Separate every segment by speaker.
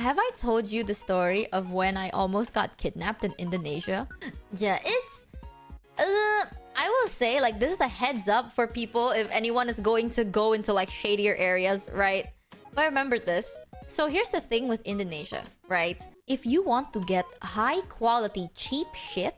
Speaker 1: have I told you the story of when I almost got kidnapped in Indonesia? Yeah, it's... I will say, like, this is a heads up for people if anyone is going to go into, like, shadier areas, right? But I remembered this. So here's the thing with Indonesia, right? If you want to get high quality, cheap shit,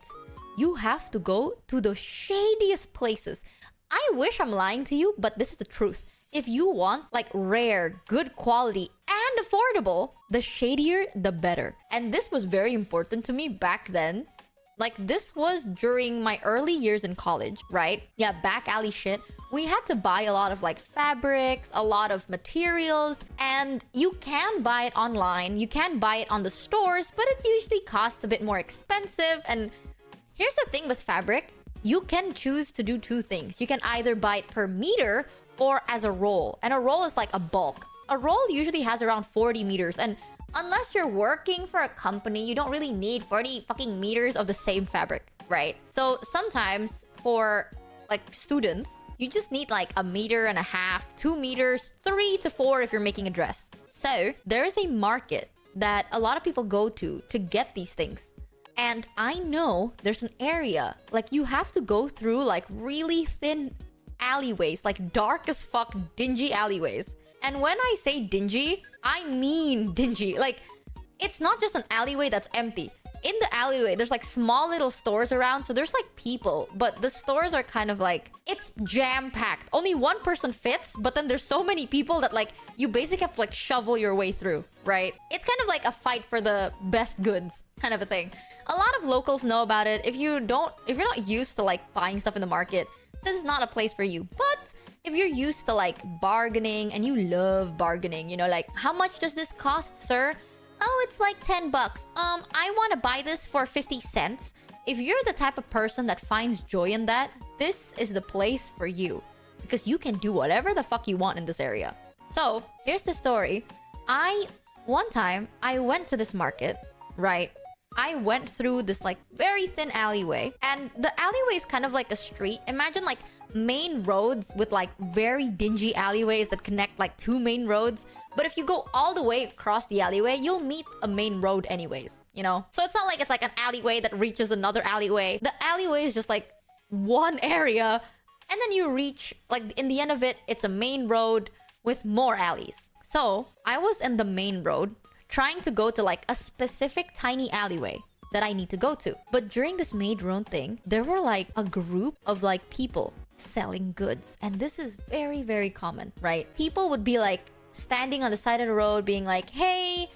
Speaker 1: you have to go to the shadiest places. I wish I'm lying to you, but this is the truth. If you want, like, rare, good quality, and affordable, the shadier, the better. And this was very important to me back then. Like, this was during my early years in college, right? Yeah, back alley shit. We had to buy a lot of, like, fabrics, a lot of materials, and you can buy it online. You can buy it on the stores, but it usually costs a bit more expensive. And here's the thing with fabric. You can choose to do two things. You can either buy it per meter or as a roll. And a roll is like a bulk. A roll usually has around 40 meters. And unless you're working for a company, you don't really need 40 fucking meters of the same fabric, right? So sometimes for, like, students, you just need like 1.5 meters, 2 meters, 3 to 4 if you're making a dress. So there is a market that a lot of people go to get these things. And I know there's an area, like, you have to go through like really thin alleyways, like dark as fuck, dingy alleyways. And when I say dingy, I mean dingy. Like, it's not just an alleyway that's empty. In the alleyway, there's like small little stores around, so there's like people, but the stores are kind of like, it's jam-packed. Only one person fits, but then there's so many people that, like, you basically have to like shovel your way through, right? It's kind of like a fight for the best goods kind of a thing. A lot of locals know about it. If you're not used to like buying stuff in the market, this is not a place for you. But if you're used to like bargaining and you love bargaining, you know, like, how much does this cost, sir? Oh, it's like 10 bucks. I want to buy this for 50 cents. If you're the type of person that finds joy in that, this is the place for you. Because you can do whatever the fuck you want in this area. So, here's the story. One time, I went to this market, right? I went through this like very thin alleyway. And the alleyway is kind of like a street. Imagine like main roads with like very dingy alleyways that connect like two main roads. But if you go all the way across the alleyway, you'll meet a main road anyways, you know? So it's not like it's like an alleyway that reaches another alleyway. The alleyway is just like one area. And then you reach, like, in the end of it, it's a main road with more alleys. So I was in the main road trying to go to like a specific tiny alleyway that I need to go to. But during this main road thing, there were like a group of like people selling goods. And this is very, very common, right? People would be like standing on the side of the road being like, hey,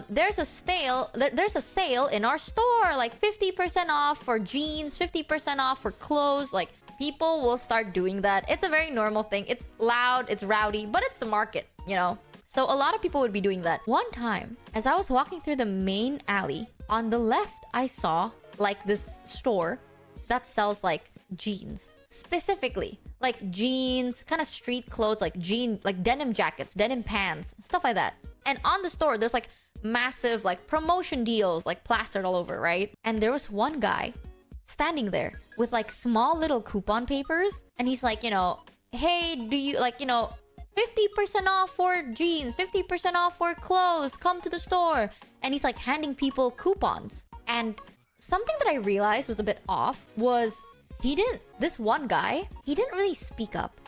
Speaker 1: there's a sale in our store, like 50% off for jeans, 50% off for clothes. Like, people will start doing that. It's a very normal thing. It's loud, it's rowdy, but it's the market, you know? So a lot of people would be doing that. One time, as I was walking through the main alley, on the left, I saw like this store that sells like jeans. Specifically, like jeans, kind of street clothes, like denim jackets, denim pants, stuff like that. And on the store, there's like massive like promotion deals, like plastered all over, right? And there was one guy standing there with like small little coupon papers. And he's like, you know, hey, do you like, you know, 50% off for jeans, 50% off for clothes, come to the store. And he's like handing people coupons. And something that I realized was a bit off was this one guy, he didn't really speak up.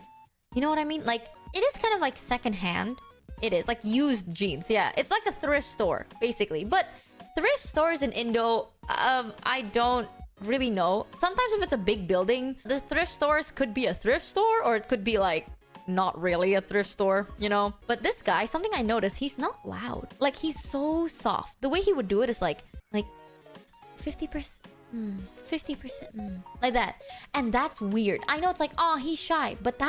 Speaker 1: You know what I mean? Like, it is kind of like secondhand. It is like used jeans. Yeah, it's like a thrift store basically. But thrift stores in Indo, I don't really know. Sometimes if it's a big building, the thrift stores could be a thrift store or it could be like not really a thrift store, you know? But this guy, something I noticed, he's not loud. Like, he's so soft. The way he would do it is like 50%, 50%, like that. And that's weird. I know it's like, oh, he's shy, but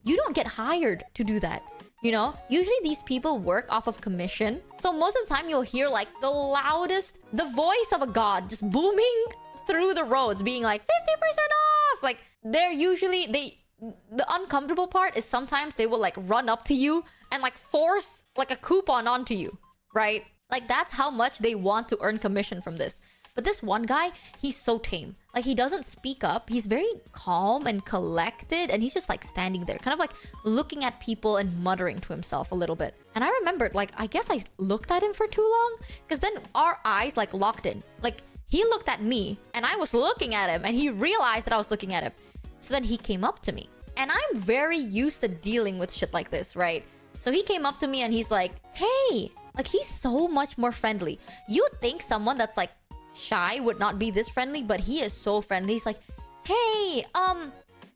Speaker 1: you don't get hired to do that. You know, usually these people work off of commission. So most of the time you'll hear like the loudest, the voice of a god just booming through the roads being like 50% off. Like, the uncomfortable part is sometimes they will like run up to you and like force like a coupon onto you, right? Like, that's how much they want to earn commission from this. But this one guy, he's so tame. Like, he doesn't speak up. He's very calm and collected, and he's just like standing there, kind of like looking at people and muttering to himself a little bit. And I remembered, like, I guess I looked at him for too long, because then our eyes like locked in. Like, he looked at me and I was looking at him, and he realized that I was looking at him. So then he came up to me, and I'm very used to dealing with shit like this, right? So he came up to me and he's like, hey, like, he's so much more friendly. You'd think someone that's like shy would not be this friendly, but he is so friendly. He's like, hey,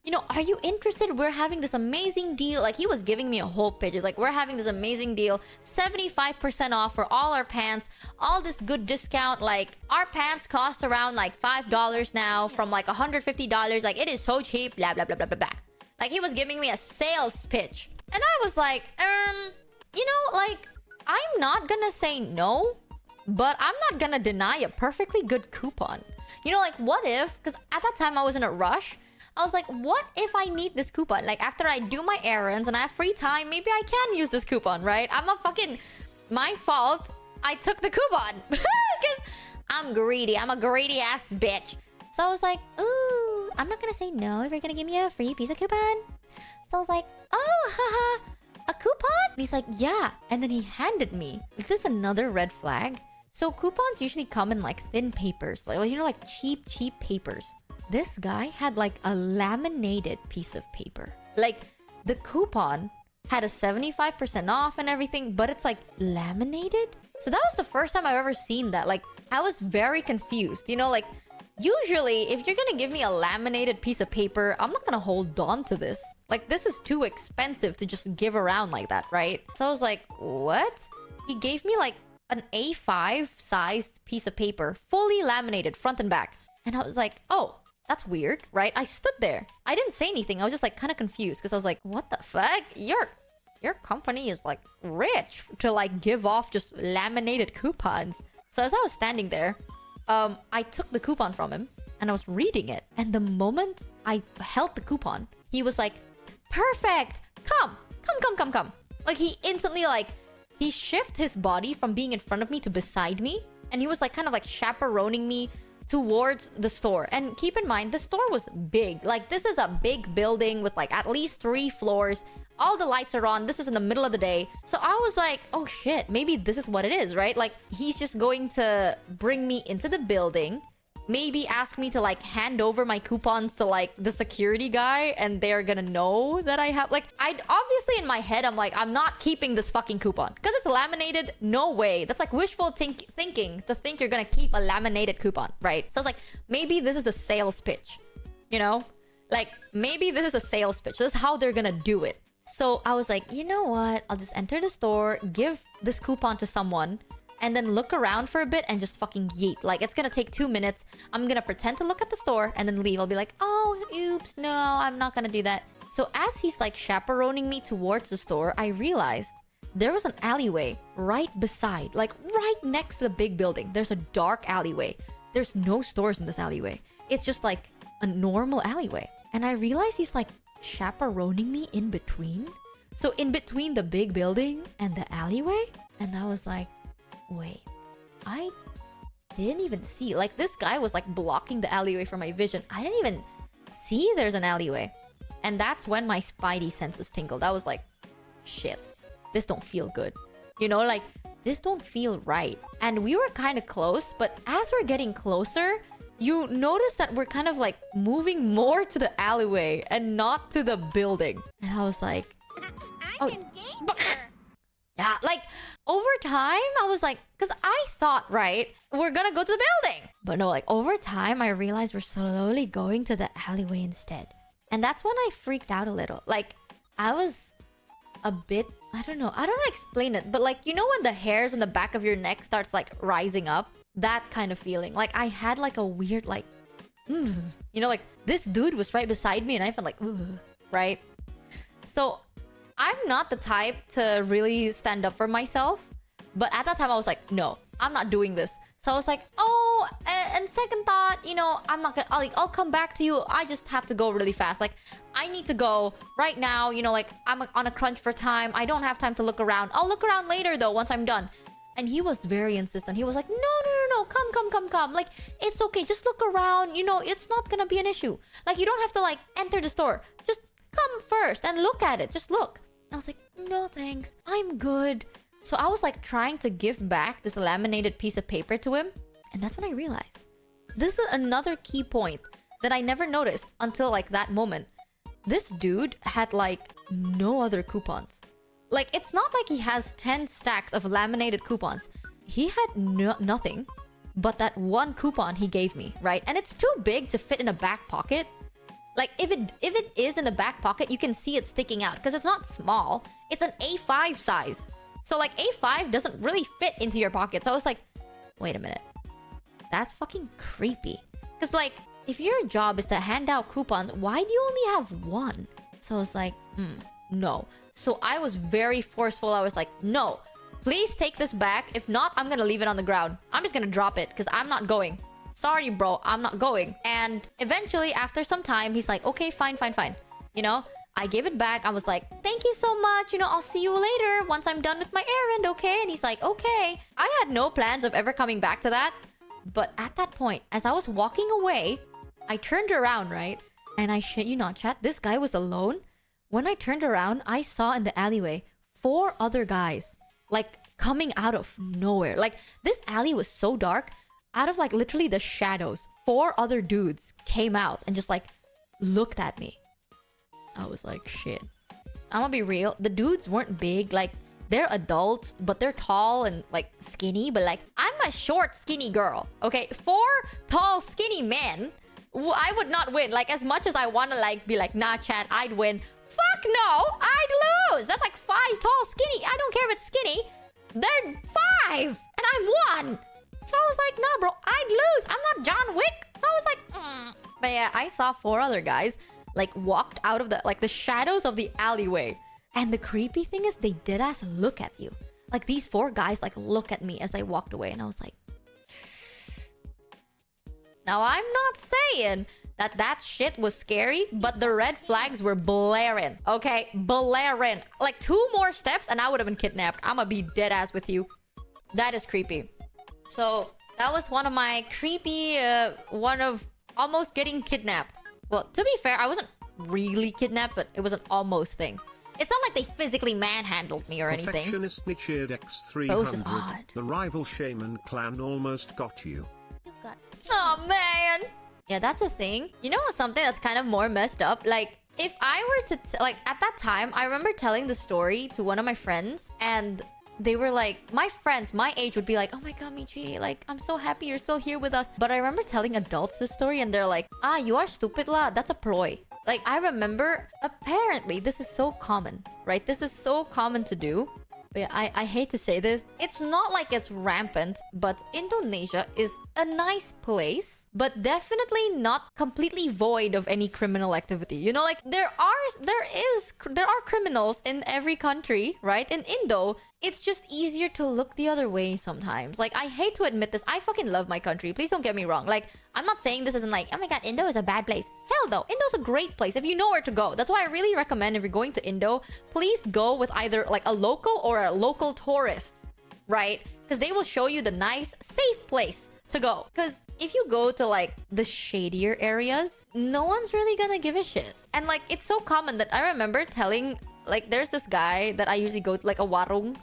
Speaker 1: you know, are you interested? We're having this amazing deal. Like, he was giving me a whole pitch. It's like, we're having this amazing deal, 75% off for all our pants, all this good discount. Like, our pants cost around like $5 now from like $150. Like, it is so cheap, blah, blah, blah, blah, blah, blah. Like, he was giving me a sales pitch. And I was like, you know, like, I'm not gonna say no, but I'm not gonna deny a perfectly good coupon. You know, like, what if, because at that time I was in a rush, I was like, what if I need this coupon? Like, after I do my errands and I have free time, maybe I can use this coupon, right? My fault. I took the coupon. Because I'm greedy. I'm a greedy ass bitch. So I was like, ooh, I'm not gonna say no if you're gonna give me a free piece of coupon. So I was like, oh, haha, a coupon? And he's like, yeah. And then he handed me. Is this another red flag? So coupons usually come in like thin papers. Like, you know, like cheap papers. This guy had like a laminated piece of paper. Like, the coupon had a 75% off and everything, but it's like laminated. So that was the first time I've ever seen that. Like, I was very confused. You know, like, usually if you're gonna give me a laminated piece of paper, I'm not gonna hold on to this. Like, this is too expensive to just give around like that, right? So I was like, what? He gave me like an A5 sized piece of paper, fully laminated front and back. And I was like, oh, that's weird, right? I stood there. I didn't say anything. I was just like kind of confused because I was like, what the fuck? Your company is like rich to like give off just laminated coupons. So as I was standing there, I took the coupon from him and I was reading it. And the moment I held the coupon, he was like, perfect. Come. Like, he instantly like, he shifted his body from being in front of me to beside me. And he was like kind of like chaperoning me towards the store. And keep in mind, the store was big. Like, this is a big building with like at least 3 floors. All the lights are on. This is in the middle of the day. So I was like, oh shit, maybe this is what it is, right? Like, he's just going to bring me into the building, maybe ask me to like hand over my coupons to like the security guy, and they're gonna know that I have, like, I'd obviously in my head, I'm like, I'm not keeping this fucking coupon because it's laminated. No way. That's like wishful thinking to think you're gonna keep a laminated coupon, right? So I was like, maybe this is the sales pitch, you know? Like, maybe this is a sales pitch. This is how they're gonna do it. So I was like, you know what? I'll just enter the store, give this coupon to someone, and then look around for a bit and just fucking yeet. Like, it's gonna take 2 minutes. I'm gonna pretend to look at the store and then leave. I'll be like, oh, oops, no, I'm not gonna do that. So as he's like chaperoning me towards the store, I realized there was an alleyway right beside, like right next to the big building. There's a dark alleyway. There's no stores in this alleyway. It's just like a normal alleyway. And I realized he's like chaperoning me in between. So in between the big building and the alleyway. And I was like, wait, I didn't even see. Like, this guy was like blocking the alleyway from my vision. I didn't even see there's an alleyway. And that's when my spidey senses tingled. I was like, shit, this don't feel good. You know, like, this don't feel right. And we were kind of close, but as we're getting closer, you notice that we're kind of like moving more to the alleyway and not to the building. And I was like,
Speaker 2: I'm in danger.
Speaker 1: Yeah, like, over time, I was like, because I thought, right, we're gonna go to the building. But no, like, over time, I realized we're slowly going to the alleyway instead. And that's when I freaked out a little. Like, I was a bit, I don't know how to explain it. But like, you know when the hairs on the back of your neck starts like rising up? That kind of feeling. Like, I had like a weird like, you know, like, this dude was right beside me and I felt like, right? So I'm not the type to really stand up for myself. But at that time, I was like, no, I'm not doing this. So I was like, oh, and second thought, you know, I'm not gonna, I'll come back to you. I just have to go really fast. Like, I need to go right now. You know, like, I'm on a crunch for time. I don't have time to look around. I'll look around later, though, once I'm done. And he was very insistent. He was like, no. no, come. Like, it's okay. Just look around. You know, it's not gonna be an issue. Like, you don't have to, like, enter the store. Just come first and look at it. Just look. And I was like, no, thanks. I'm good. So I was, like, trying to give back this laminated piece of paper to him. And that's when I realized. This is another key point that I never noticed until, like, that moment. This dude had, like, no other coupons. Like, it's not like he has 10 stacks of laminated coupons. He had nothing but that one coupon he gave me, right? And it's too big to fit in a back pocket. Like, if it is in the back pocket, you can see it sticking out. Because it's not small. It's an A5 size. So, like, A5 doesn't really fit into your pocket. So I was like, wait a minute. That's fucking creepy. Because, like, if your job is to hand out coupons, why do you only have one? So I was like, no. So I was very forceful. I was like, no, please take this back. If not, I'm gonna leave it on the ground. I'm just gonna drop it because I'm not going. Sorry, bro, I'm not going. And eventually, after some time, he's like, okay, fine. You know, I gave it back. I was like, thank you so much. You know, I'll see you later once I'm done with my errand, okay? And he's like, okay. I had no plans of ever coming back to that. But at that point, as I was walking away, I turned around, right? And I shit you not, chat, this guy was alone. When I turned around, I saw in the alleyway 4 other guys, like, coming out of nowhere. Like, this alley was so dark. Out of, like, literally the shadows, 4 other dudes came out and just, like, looked at me. I was like, shit. I'm gonna be real. The dudes weren't big. Like, they're adults, but they're tall and, like, skinny. But, like, I'm a short, skinny girl, okay? 4 tall, skinny men, I would not win. Like, as much as I want to, like, be like, nah, chat, I'd win. Fuck no! I'd lose! That's like 5 tall, skinny. I don't care if it's skinny. They're 5! And I'm 1! So I was like, nah, bro, I'd lose. I'm not John Wick. So I was like, But yeah, I saw 4 other guys, like, walked out of the, like, the shadows of the alleyway. And the creepy thing is, they deadass look at you. Like, these 4 guys, like, look at me as I walked away. And I was like... Now, I'm not saying that shit was scary, but the red flags were blaring, okay? Blaring. Like, 2 more steps and I would have been kidnapped. I'm gonna be dead ass with you. That is creepy. So, that was one of my creepy, one of almost getting kidnapped. Well, to be fair, I wasn't really kidnapped, but it was an almost thing. It's not like they physically manhandled me or anything.
Speaker 3: Perfectionist Michi X300.
Speaker 1: Those is odd.
Speaker 3: The rival shaman clan almost got you.
Speaker 1: Oh, man. Yeah, that's the thing. You know something that's kind of more messed up? Like, if I were to... like, at that time, I remember telling the story to one of my friends. And they were like... My friends, my age, would be like, oh my god, Michi, like, I'm so happy you're still here with us. But I remember telling adults this story and they're like, ah, you are stupid lah. That's a ploy. Like, I remember... Apparently, this is so common, right? This is so common to do. But yeah, I hate to say this. It's not like it's rampant, but Indonesia is a nice place, but definitely not completely void of any criminal activity. You know, like there are criminals in every country, right? In Indo, it's just easier to look the other way sometimes. Like, I hate to admit this. I fucking love my country. Please don't get me wrong. Like, I'm not saying this isn't like, oh my god, Indo is a bad place. Hell no, Indo's a great place if you know where to go. That's why I really recommend if you're going to Indo, please go with either like a local or a local tourist, right? Because they will show you the nice, safe place to go. Because if you go to like the shadier areas, no one's really gonna give a shit. And like, it's so common that I remember telling, like, there's this guy that I usually go to, like a warung,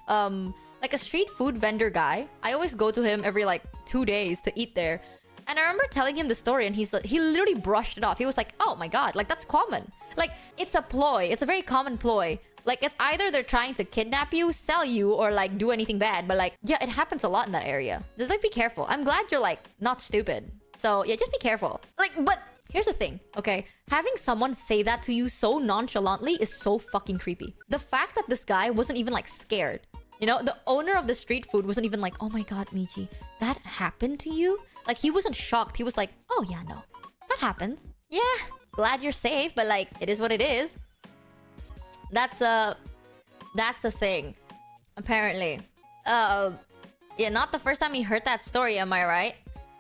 Speaker 1: like a street food vendor guy. I always go to him every like 2 days to eat there. And I remember telling him the story and he literally brushed it off. He was like, oh my god, like that's common. Like, it's a ploy. It's a very common ploy. Like, it's either they're trying to kidnap you, sell you, or like do anything bad. But like, yeah, it happens a lot in that area. Just like, be careful. I'm glad you're like not stupid. So yeah, just be careful. Like, but here's the thing, okay? Having someone say that to you so nonchalantly is so fucking creepy. The fact that this guy wasn't even like scared. You know, the owner of the street food wasn't even like, oh my god, Michi, that happened to you? Like, he wasn't shocked. He was like, oh yeah, no, that happens. Yeah, glad you're safe, but like, it is what it is. That's a thing, apparently. Yeah, not the first time he heard that story, am I right?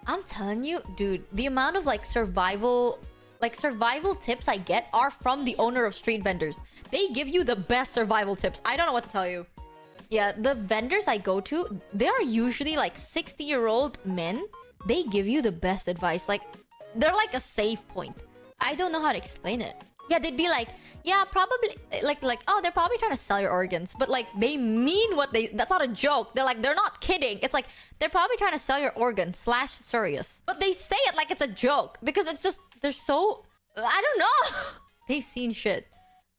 Speaker 1: I'm telling you, dude, the amount of like survival tips I get are from the owner of street vendors. They give you the best survival tips. I don't know what to tell you. Yeah, the vendors I go to, they are usually like 60-year-old men. They give you the best advice. Like, they're like a safe point. I don't know how to explain it. Yeah, they'd be like, yeah, probably, oh, they're probably trying to sell your organs. But like, they mean what that's not a joke. They're not kidding. It's like, they're probably trying to sell your organ / serious. But they say it like it's a joke. Because it's just, they're so, I don't know. They've seen shit.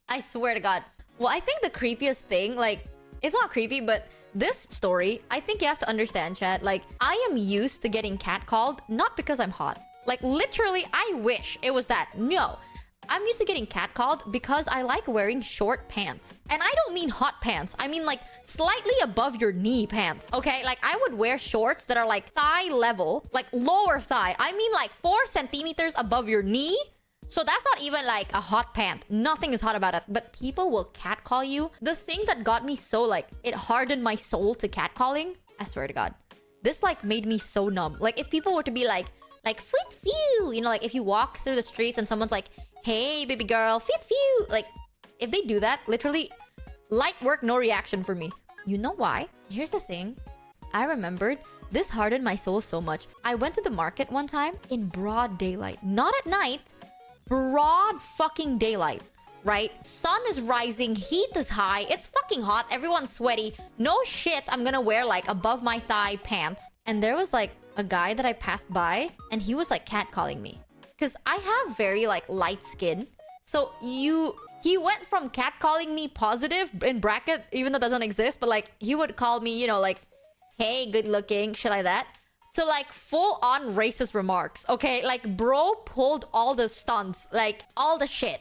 Speaker 1: I swear to God. Well, I think the creepiest thing, like, it's not creepy, but this story, I think you have to understand, chat. Like, I am used to getting catcalled, not because I'm hot. Like, literally, I wish it was that. No. I'm used to getting catcalled because I like wearing short pants. And I don't mean hot pants. I mean, like, slightly above your knee pants. Okay? Like, I would wear shorts that are, like, thigh level. Like, lower thigh. I mean, like, 4 centimeters above your knee. So that's not even like a hot pant. Nothing is hot about it. But people will catcall you. The thing that got me so like, it hardened my soul to catcalling. I swear to God. This like made me so numb. Like if people were to be like fit few. You know, like if you walk through the streets and someone's like, hey baby girl, fit few. Like if they do that, literally light work, no reaction for me. You know why? Here's the thing. I remembered this hardened my soul so much. I went to the market one time in broad daylight. Not at night. Broad fucking daylight, right? Sun is rising, heat is high, it's fucking hot, everyone's sweaty. No shit, I'm gonna wear like above my thigh pants. And there was like a guy that I passed by and he was like catcalling me. Because I have very like light skin. So he went from catcalling me positive in bracket, even though it doesn't exist, but like he would call me, you know, like, hey, good looking, shit like that. To like full on racist remarks. Okay, like bro pulled all the stunts, like all the shit.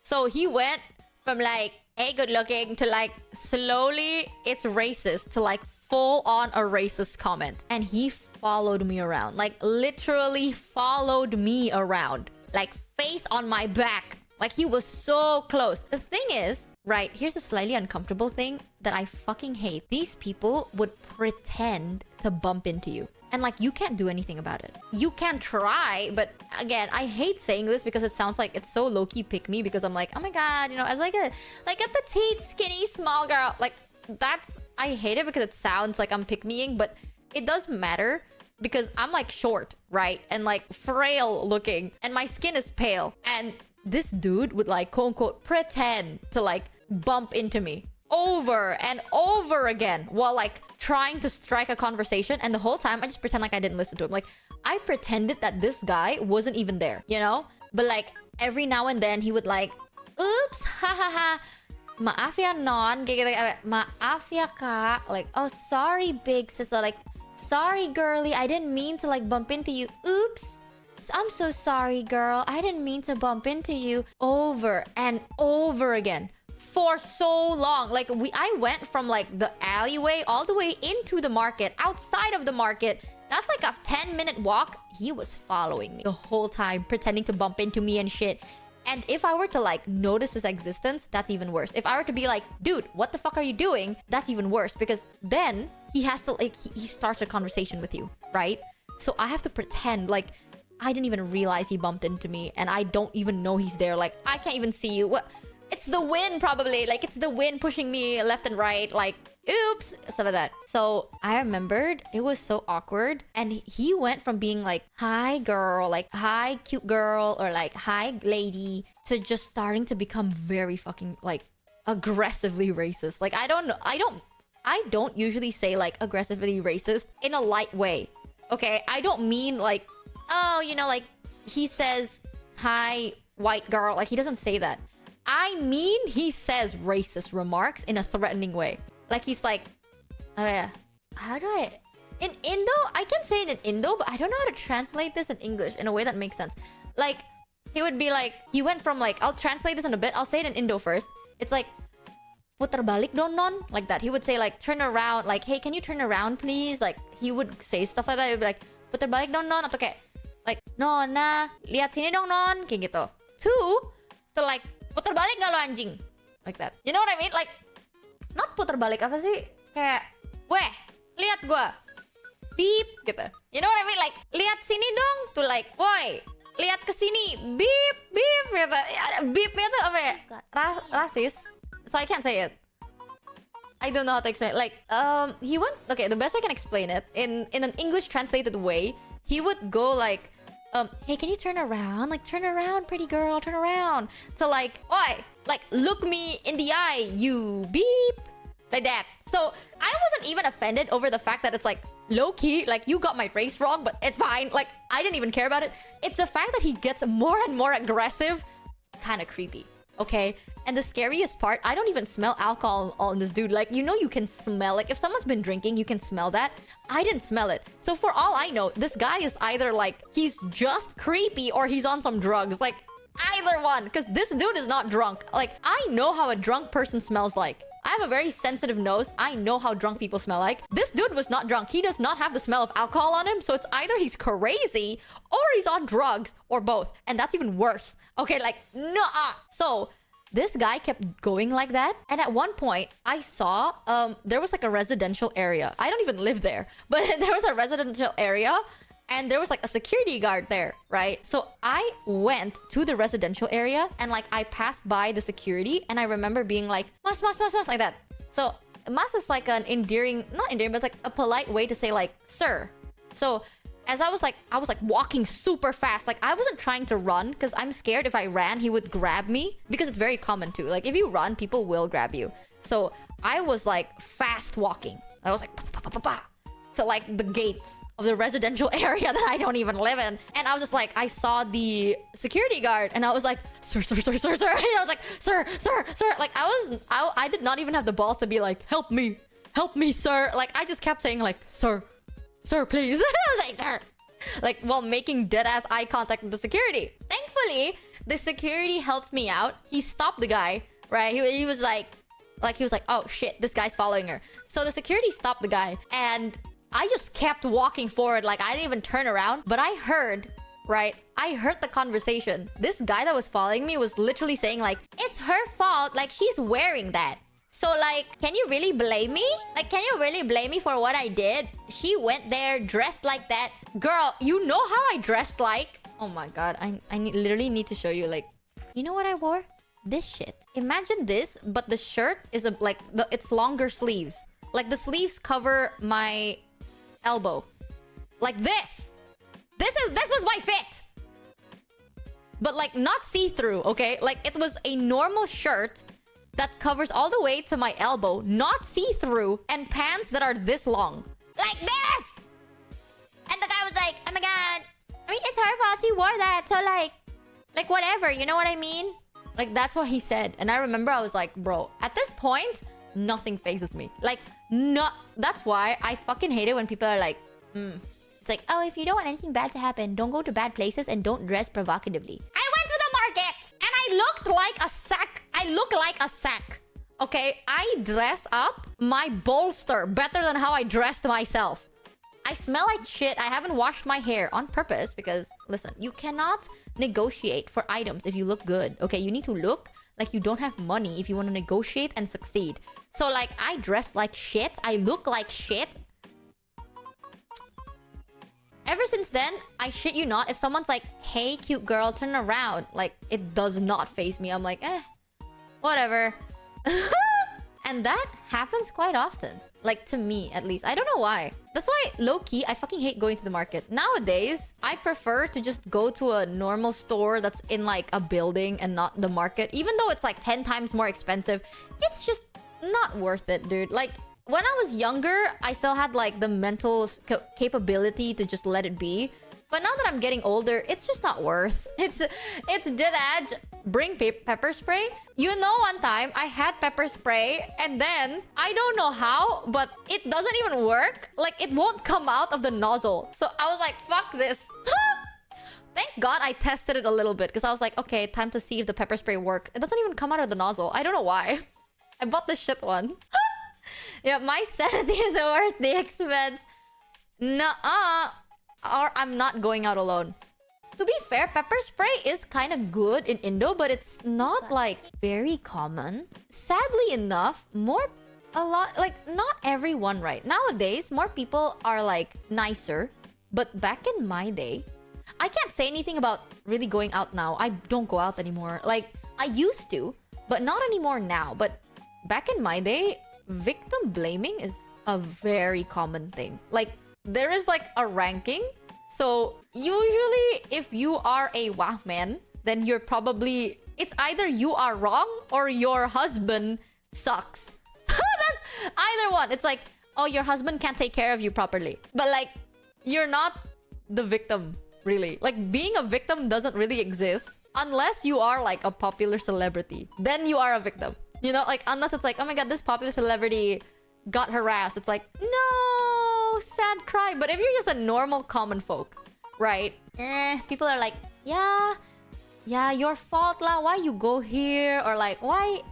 Speaker 1: So he went from like, hey, good looking to like slowly it's racist to like full on a racist comment. And he followed me around, like literally followed me around, like face on my back. Like he was so close. The thing is, right, here's a slightly uncomfortable thing that I fucking hate. These people would pretend to bump into you. And like, you can't do anything about it. You can try, but again, I hate saying this because it sounds like it's so low-key pick-me because I'm like, oh my God, you know, as like a petite, skinny, small girl. Like, that's, I hate it because it sounds like I'm pick-meing, but it does matter because I'm like short, right? And like frail looking and my skin is pale. And this dude would like, quote unquote, pretend to like bump into me over and over again while like trying to strike a conversation. And the whole time I just pretend like I didn't listen to him. Like I pretended that this guy wasn't even there, you know? But like every now and then he would like, oops, ha ha ha, maaf ya non, kayak gitu, maaf ya kak, like, oh sorry big sister, like, sorry girly, I didn't mean to like bump into you, oops, I'm so sorry girl, I didn't mean to bump into you, over and over again. For so long. Like I went from like the alleyway all the way into the market, outside of the market. That's like a 10-minute walk. He was following me the whole time, pretending to bump into me and shit. And if I were to like notice his existence, that's even worse. If I were to be like, dude, what the fuck are you doing? That's even worse because then he has to like, he starts a conversation with you, right? So I have to pretend like I didn't even realize he bumped into me and I don't even know he's there. Like I can't even see you. What? It's the wind probably. Like it's the wind pushing me left and right. Like oops, stuff like that. So I remembered it was so awkward. And he went from being like, hi girl, like hi cute girl, or like hi lady, to just starting to become very fucking like aggressively racist. Like I don't usually say like aggressively racist in a light way. Okay, I don't mean like, oh, you know, like he says hi white girl. Like he doesn't say that. I mean, he says racist remarks in a threatening way. Like he's like, oh yeah, how do I... In Indo, I can say it in Indo, but I don't know how to translate this in English in a way that makes sense. Like, he would be like, he went from like, I'll translate this in a bit. I'll say it in Indo first. It's like, putar balik dong non? Like that. He would say like, turn around. Like, hey, can you turn around please? Like, he would say stuff like that. He would be like, putar balik dong non? Atau kayak, like, Nona, lihat sini dong non? Kayak gitu. To like, putar balik gak lo anjing? Like that. You know what I mean? Like, not putar balik, apa sih? Kayak, weh, lihat gua. Beep, gitu. You know what I mean? Like, lihat sini dong. To like, woi, lihat ke sini. Beep, beep, gitu. Beepnya tuh apa ya? Rasis. So I can't say it. I don't know how to explain it. Like, he went... Okay, the best I can explain it, in an English translated way, he would go like, hey, can you turn around? Like, turn around, pretty girl, turn around. So like, oi, like, look me in the eye, you beep. Like that. So I wasn't even offended over the fact that it's like, low-key, like, you got my race wrong, but it's fine. Like, I didn't even care about it. It's the fact that he gets more and more aggressive. Kind of creepy. Okay? And the scariest part, I don't even smell alcohol on this dude. Like, you know, you can smell, like, if someone's been drinking, you can smell that. I didn't smell it. So for all I know, this guy is either like, he's just creepy or he's on some drugs. Like, either one. Because this dude is not drunk. Like, I know how a drunk person smells like. I have a very sensitive nose. I know how drunk people smell like. This dude was not drunk. He does not have the smell of alcohol on him. So it's either he's crazy or he's on drugs or both. And that's even worse. Okay, like, nuh-uh. So this guy kept going like that. And at one point, I saw there was like a residential area. I don't even live there. But there was a residential area. And there was like a security guard there, right? So I went to the residential area and like I passed by the security and I remember being like, mas, like that. So mas is like an endearing, not endearing, but it's like a polite way to say like, sir. So as I was like walking super fast. Like I wasn't trying to run because I'm scared if I ran, he would grab me because it's very common too. Like if you run, people will grab you. So I was like fast walking. I was like, to like the gates of the residential area that I don't even live in. And I was just like, I saw the security guard and I was like, sir. And I was like, sir. Like I did not even have the balls to be like, help me, sir. Like I just kept saying like, sir, please. I was like, sir. Like while making dead ass eye contact with the security. Thankfully, the security helped me out. He stopped the guy, right? He was like, oh shit, this guy's following her. So the security stopped the guy and I just kept walking forward. Like I didn't even turn around. But I heard, right? I heard the conversation. This guy that was following me was literally saying like, it's her fault. Like she's wearing that. So like, can you really blame me? Like, can you really blame me for what I did? She went there dressed like that. Girl, you know how I dressed like? Oh my God. Literally need to show you like, you know what I wore? This shit. Imagine this, but the shirt is it's longer sleeves. Like the sleeves cover my elbow. Like this. This was my fit. But like not see-through, okay? Like it was a normal shirt that covers all the way to my elbow, not see-through, and pants that are this long. Like this! And the guy was like, oh my God. I mean, it's her fault she wore that. So like whatever, you know what I mean? Like that's what he said. And I remember I was like, bro, at this point, nothing phases me. Like, no, that's why I fucking hate it when people are like, It's like, oh, if you don't want anything bad to happen, don't go to bad places and don't dress provocatively. I went to the market and I looked like a sack. I look like a sack. Okay, I dress up my bolster better than how I dressed myself. I smell like shit. I haven't washed my hair on purpose because, listen, you cannot negotiate for items if you look good. Okay, you need to look like you don't have money if you want to negotiate and succeed. So like, I dress like shit. I look like shit. Ever since then, I shit you not, if someone's like, hey, cute girl, turn around. Like, it does not faze me. I'm like, whatever. And that happens quite often. Like, to me, at least. I don't know why. That's why, low-key, I fucking hate going to the market. Nowadays, I prefer to just go to a normal store that's in, like, a building and not the market. Even though it's, like, 10 times more expensive. It's just not worth it, dude. Like, when I was younger, I still had, like, the mental capability to just let it be. But now that I'm getting older, it's just not worth. It's dead edge. Bring pepper spray. You know, one time I had pepper spray and then I don't know how, but it doesn't even work. Like, it won't come out of the nozzle. So I was like, fuck this. Thank God I tested it a little bit because I was like, okay, time to see if the pepper spray works. It doesn't even come out of the nozzle. I don't know why. I bought the shit one. Yeah, my sanity isn't worth the expense. Nuh-uh. Or I'm not going out alone. To be fair, pepper spray is kind of good in Indo, but it's not like very common. Sadly enough, not everyone right. Nowadays, more people are like nicer. But back in my day, I can't say anything about really going out now. I don't go out anymore. Like, I used to, but not anymore now. But back in my day, victim blaming is a very common thing. Like, there is like a ranking. So usually if you are a WAF man, then you're probably... It's either you are wrong or your husband sucks. That's either one. It's like, oh, your husband can't take care of you properly. But like, you're not the victim, really. Like, being a victim doesn't really exist unless you are like a popular celebrity. Then you are a victim. You know, like, unless it's like, oh my god, this popular celebrity got harassed. It's like, no, sad cry. But if you're just a normal common folk, right? People are like, yeah, your fault lah. Why you go here? Or like, why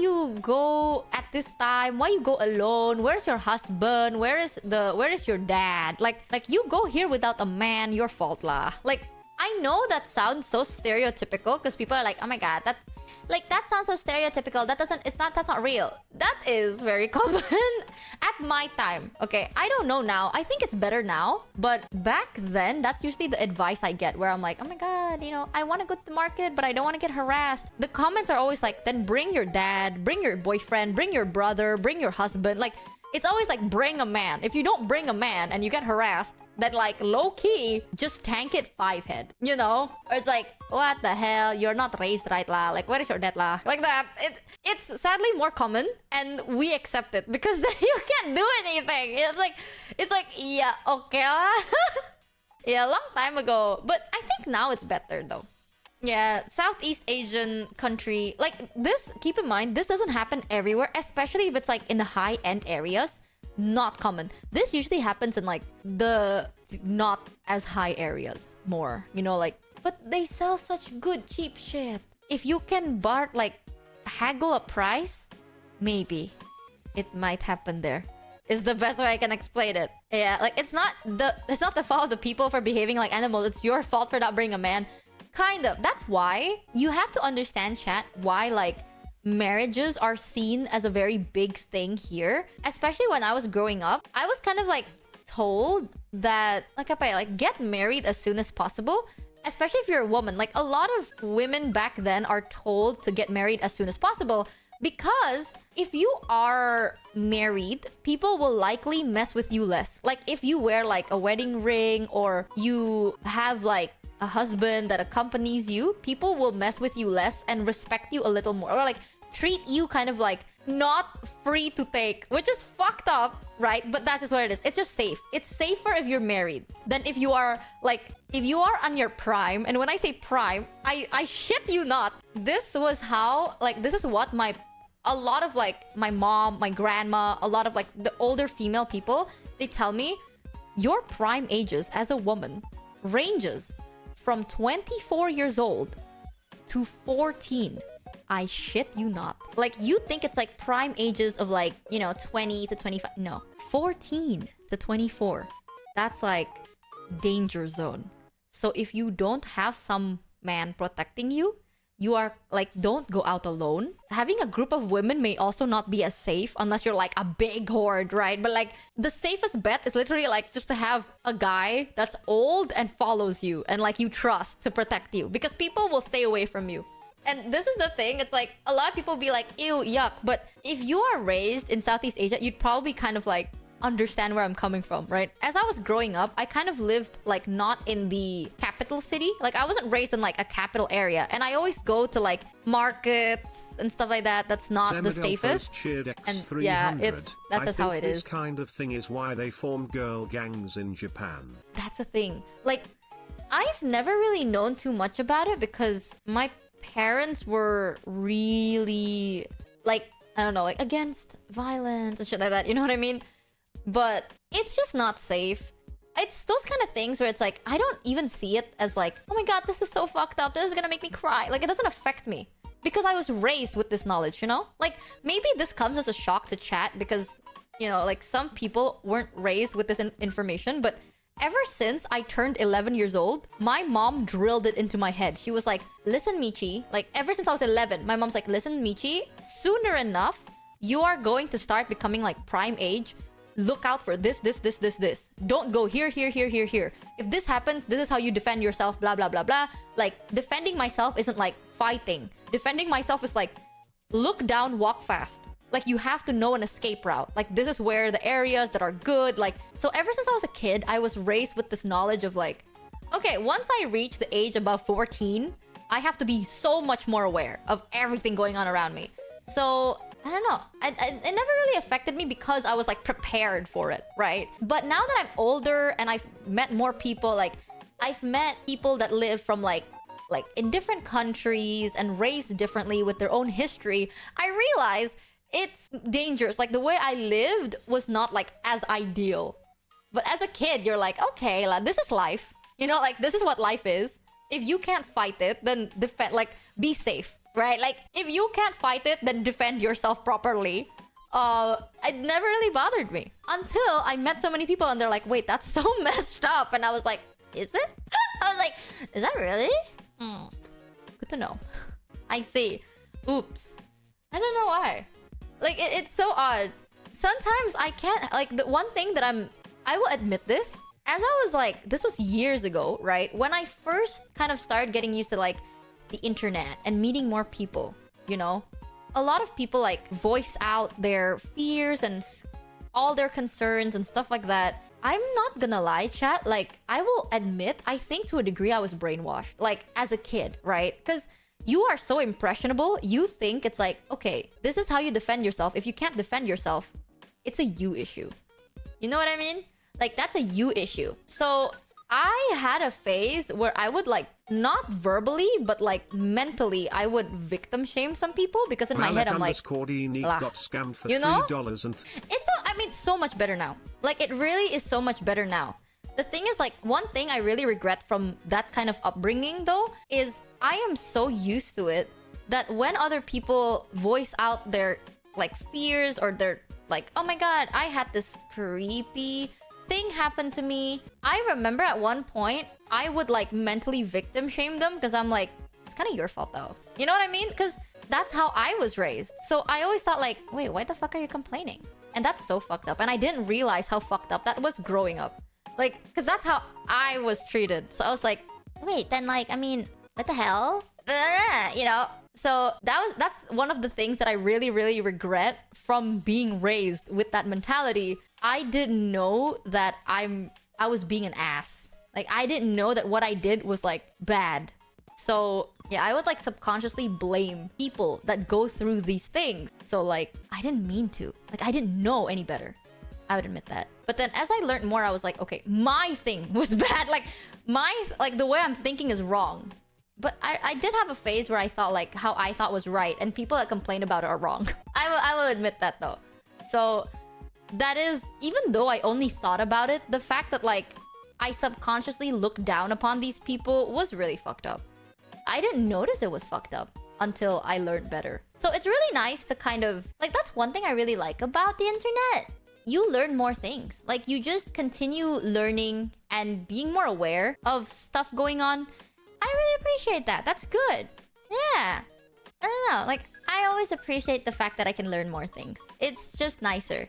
Speaker 1: you go at this time? Why you go alone? Where's your husband? Where is your dad? Like you go here without a man. Your fault lah. Like, I know that sounds so stereotypical because people are like, oh my god, that sounds so stereotypical. That's not real. That is very common at my time. Okay, I don't know now. I think it's better now. But back then, that's usually the advice I get where I'm like, oh my god, you know, I want to go to the market, but I don't want to get harassed. The comments are always like, then bring your dad, bring your boyfriend, bring your brother, bring your husband. Like, it's always like, bring a man. If you don't bring a man and you get harassed, then like low-key, just tank it 5 head. You know? Or it's like, what the hell? You're not raised right lah. Like, where is your dad lah? Like that. It's sadly more common and we accept it because then you can't do anything. It's like, yeah, okay lah. Yeah, a long time ago. But I think now it's better though. Yeah, Southeast Asian country. Like this, keep in mind, this doesn't happen everywhere, especially if it's like in the high-end areas. Not common. This usually happens in like the not as high areas more. You know, like, but they sell such good cheap shit. If you can haggle a price, maybe it might happen there. Is the best way I can explain it. Yeah, like it's not the fault of the people for behaving like animals. It's your fault for not bringing a man. Kind of. That's why you have to understand, chat, why like marriages are seen as a very big thing here. Especially when I was growing up, I was kind of like told that like get married as soon as possible. Especially if you're a woman. Like a lot of women back then are told to get married as soon as possible. Because if you are married, people will likely mess with you less. Like if you wear like a wedding ring or you have like a husband that accompanies you, people will mess with you less and respect you a little more. Or like treat you kind of like not free to take, which is fucked up, right? But that's just what it is. It's just safe. It's safer if you're married than if you are on your prime. And when I say prime, I shit you not. This was how, like, this is what a lot of like my mom, my grandma, a lot of like the older female people, they tell me your prime ages as a woman ranges from 24 years old to 14. I shit you not. Like, you think it's like prime ages of like, you know, 20 to 25. No, 14 to 24. That's like danger zone. So if you don't have some man protecting you, you are like, don't go out alone. Having a group of women may also not be as safe unless you're like a big horde, right? But like the safest bet is literally like just to have a guy that's old and follows you and like you trust to protect you, because people will stay away from you. And this is the thing, it's like a lot of people be like, ew, yuck. But if you are raised in Southeast Asia, you'd probably kind of like understand where I'm coming from, right? As I was growing up, I kind of lived like not in the capital city. Like I wasn't raised in like a capital area, and I always go to like markets and stuff like that. That's not the safest. And yeah, that's just how it is.
Speaker 3: This kind of thing is why they form girl gangs in Japan.
Speaker 1: That's the thing. Like I've never really known too much about it because my parents were really like, I don't know, like against violence and shit like that. You know what I mean? But it's just not safe. It's those kind of things where it's like, I don't even see it as like, oh my god, this is so fucked up. This is gonna make me cry. Like, it doesn't affect me because I was raised with this knowledge, you know? Like, maybe this comes as a shock to chat because, you know, like some people weren't raised with this information. But ever since I turned 11 years old, my mom drilled it into my head. She was like, listen, Michi. Like, ever since I was 11, my mom's like, listen, Michi, sooner enough, you are going to start becoming like prime age. Look out for this. Don't go here. If this happens, this is how you defend yourself, blah, blah, blah, blah. Like, defending myself isn't like fighting. Defending myself is like, look down, walk fast. Like, you have to know an escape route. Like, this is where the areas that are good. Like, so ever since I was a kid, I was raised with this knowledge of like, okay, once I reach the age above 14, I have to be so much more aware of everything going on around me. So, I don't know. It never really affected me because I was like prepared for it, right? But now that I'm older and I've met more people, like, I've met people that live from like in different countries and raised differently with their own history, I realize it's dangerous. Like, the way I lived was not like as ideal. But as a kid, you're like, okay, this is life. You know, like, this is what life is. If you can't fight it, then defend, like, be safe, right? Like, if you can't fight it, then defend yourself properly. It never really bothered me until I met so many people and they're like, wait, that's so messed up. And I was like, is it? I was like, is that really? Good to know. I see. Oops. I don't know why. Like, it's so odd. Sometimes I can't, like, the one thing that I will admit this, as I was like, this was years ago, right? When I first kind of started getting used to like the internet and meeting more people, you know? A lot of people like voice out their fears and all their concerns and stuff like that. I'm not gonna lie, chat. Like, I will admit, I think to a degree I was brainwashed. Like, as a kid, right? Because you are so impressionable, you think it's like, okay, this is how you defend yourself. If you can't defend yourself, it's a you issue. You know what I mean? Like, that's a you issue. So I had a phase where I would like, not verbally, but like mentally, I would victim shame some people because in my head I'm like,
Speaker 3: got scammed for
Speaker 1: you know?
Speaker 3: $3 and
Speaker 1: it's so, I mean, it's so much better now. Like, it really is so much better now. The thing is, like, one thing I really regret from that kind of upbringing, though, is I am so used to it that when other people voice out their, like, fears or their, like, oh my god, I had this creepy thing happen to me. I remember at one point, I would, like, mentally victim shame them because I'm like, it's kind of your fault, though. You know what I mean? Because that's how I was raised. So I always thought, like, wait, why the fuck are you complaining? And that's so fucked up. And I didn't realize how fucked up that was growing up. Like, because that's how I was treated. So I was like, wait, then, like, I mean, what the hell? You know? So that's one of the things that I really, really regret from being raised with that mentality. I didn't know that I was being an ass. Like, I didn't know that what I did was, like, bad. So, yeah, I would, like, subconsciously blame people that go through these things. So, like, I didn't mean to. Like, I didn't know any better. I would admit that. But then as I learned more, I was like, okay, my thing was bad. Like, the way I'm thinking is wrong. But I did have a phase where I thought, like, how I thought was right. And people that complain about it are wrong. I will admit that, though. So, that is, even though I only thought about it, the fact that, like, I subconsciously looked down upon these people was really fucked up. I didn't notice it was fucked up until I learned better. So it's really nice to kind of, like, that's one thing I really like about the internet. You learn more things. Like, you just continue learning and being more aware of stuff going on. I really appreciate that. That's good. Yeah. I don't know. Like, I always appreciate the fact that I can learn more things. It's just nicer.